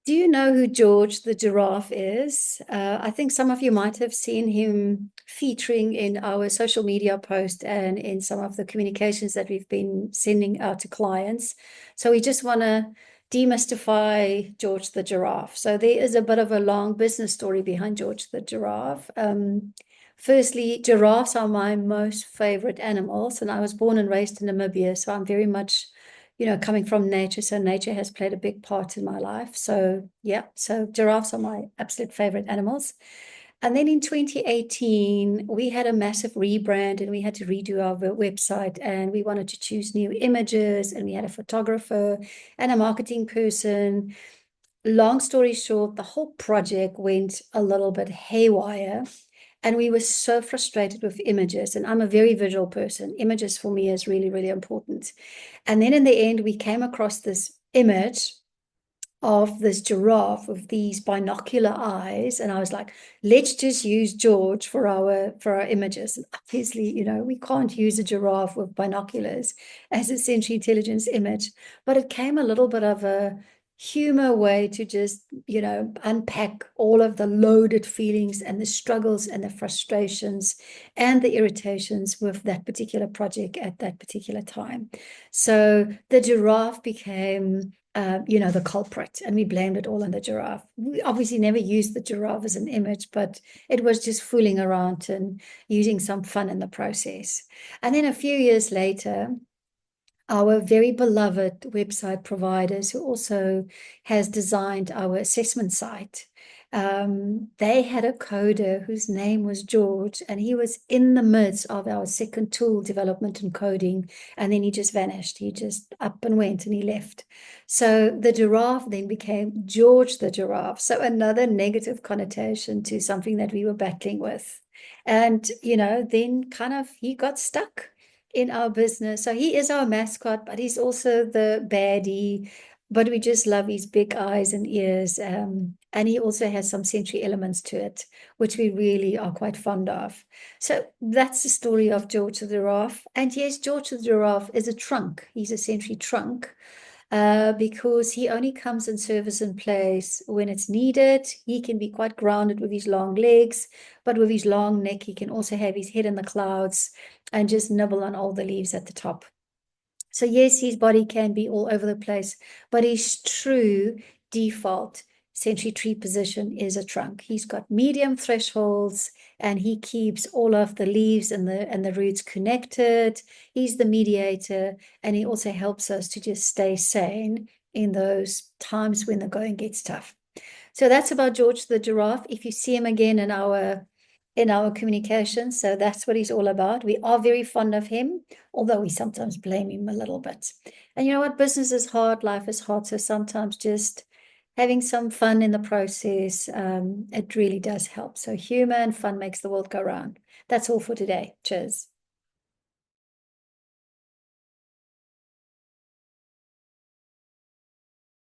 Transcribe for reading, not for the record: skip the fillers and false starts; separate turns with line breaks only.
Do you know who George the giraffe is? I think some of you might have seen him featuring in our social media post and in some of the communications that we've been sending out to clients. So we just want to demystify George the giraffe. So there is a bit of a long business story behind George the giraffe. Firstly, giraffes are my most favorite animals, and I was born and raised in Namibia, so I'm very much coming from nature. So nature has played a big part in my life. So yeah, so giraffes are my absolute favorite animals. And then in 2018, we had a massive rebrand and we had to redo our website and we wanted to choose new images and we had a photographer and a marketing person. Long story short, the whole project went a little bit haywire. And we were so frustrated with images. And I'm a very visual person. Images for me is really, really important. And then in the end, we came across this image of this giraffe with these binocular eyes. And I was like, let's just use George for our images. And obviously, we can't use a giraffe with binoculars as a sensory intelligence image. But it came a little bit of a humor way to just, unpack all of the loaded feelings and the struggles and the frustrations and the irritations with that particular project at that particular time. So the giraffe became the culprit, and we blamed it all on the giraffe. We obviously never used the giraffe as an image, but it was just fooling around and using some fun in the process. And then a few years later, our very beloved website providers, who also has designed our assessment site, they had a coder whose name was George, and he was in the midst of our second tool development and coding, and then he just vanished. He just up and went and he left. So the giraffe then became George the giraffe. So another negative connotation to something that we were battling with. And, then kind of he got stuck in our business. So he is our mascot, but he's also the baddie. But we just love his big eyes and ears. And he also has some sensory elements to it, which we really are quite fond of. So that's the story of George the Giraffe. And yes, George the Giraffe is a trunk. He's a sensory trunk. Because he only comes in service and place when it's needed. He can be quite grounded with his long legs, but with his long neck, he can also have his head in the clouds and just nibble on all the leaves at the top. So yes, his body can be all over the place, but his true default sensory tree position is a trunk. He's got medium thresholds and he keeps all of the leaves and the roots connected. He's the mediator, and he also helps us to just stay sane in those times when the going gets tough. So that's about George the giraffe. If you see him again in our communication. So that's what he's all about. We are very fond of him, although we sometimes blame him a little bit. And you know what? Business is hard, life is hard. So sometimes just having some fun in the process, it really does help. So humor and fun makes the world go round. That's all for today. Cheers.